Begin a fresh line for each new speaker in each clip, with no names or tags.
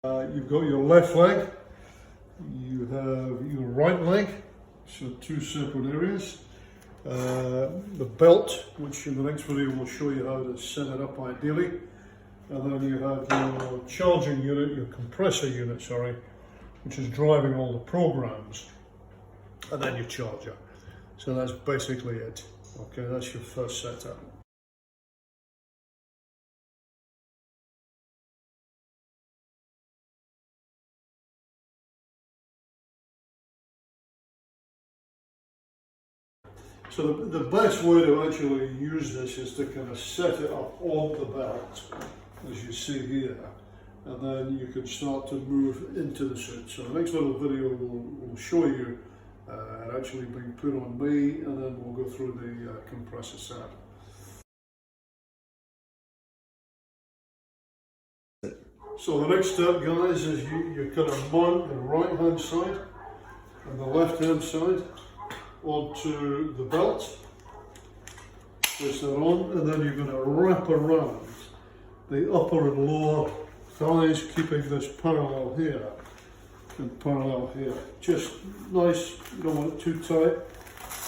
You've got your left leg, you have your right leg, so two separate areas. The belt, which in the next video will show you how to set it up ideally. And then you have your charging unit, your compressor unit, sorry, which is driving all the programs. And then your charger. So that's basically it. Okay, that's your first setup. So the best way to actually use this is to kind of set it up on the belt, as you see here, and then you can start to move into the suit. So the next little video will show you it actually being put on me, and then we'll go through the compressor setup. So the next step, guys, is you kind of mount the right hand side and the left hand side onto the belt, place that on, and then you're going to wrap around the upper and lower thighs, keeping this parallel here and parallel here. Just nice, you don't want it too tight,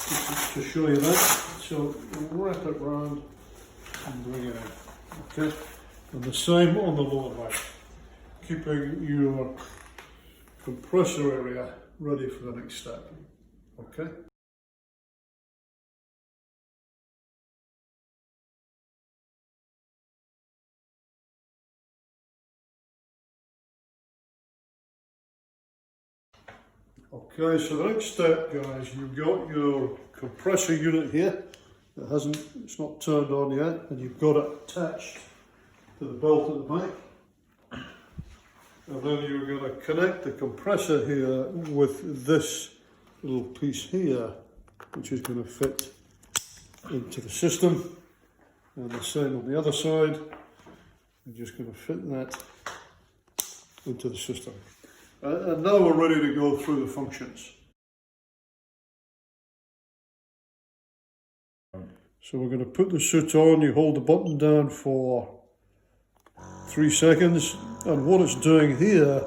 just to show you that. So wrap it around and bring it in. Okay, and the same on the lower leg, keeping your compressor area ready for the next step. Okay. Okay, so the next step, guys, you've got your compressor unit here. It's not turned on yet, and you've got it attached to the belt at the back. And then you're going to connect the compressor here with this little piece here, which is going to fit into the system. And the same on the other side. You're just going to fit that into the system. And now we're ready to go through the functions. So we're going to put the suit on. You hold the button down for 3 seconds, and what it's doing here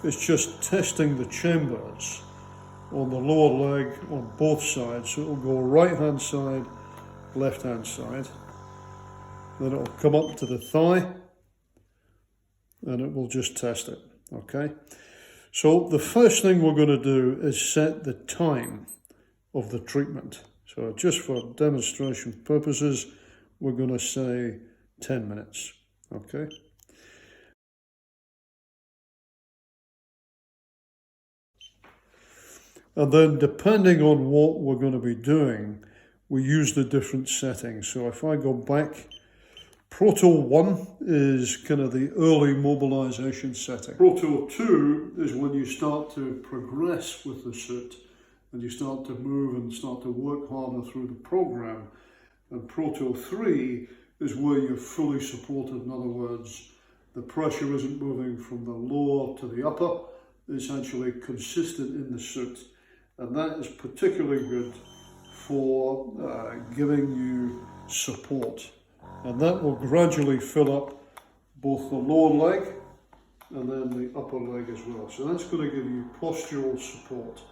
is just testing the chambers on the lower leg on both sides. So it'll go right hand side, left hand side, then it'll come up to the thigh and it will just test it. Okay, so the first thing we're going to do is set the time of the treatment. So just for demonstration purposes, we're going to say 10 minutes. Okay. And then depending on what we're going to be doing, we use the different settings. So if I go back, Proto 1 is kind of the early mobilization setting. Proto 2 is when you start to progress with the suit and you start to move and start to work harder through the program. And Proto 3 is where you're fully supported. In other words, the pressure isn't moving from the lower to the upper. It's actually consistent in the suit. And that is particularly good for giving you support. And that will gradually fill up both the lower leg and then the upper leg as well. So that's going to give you postural support.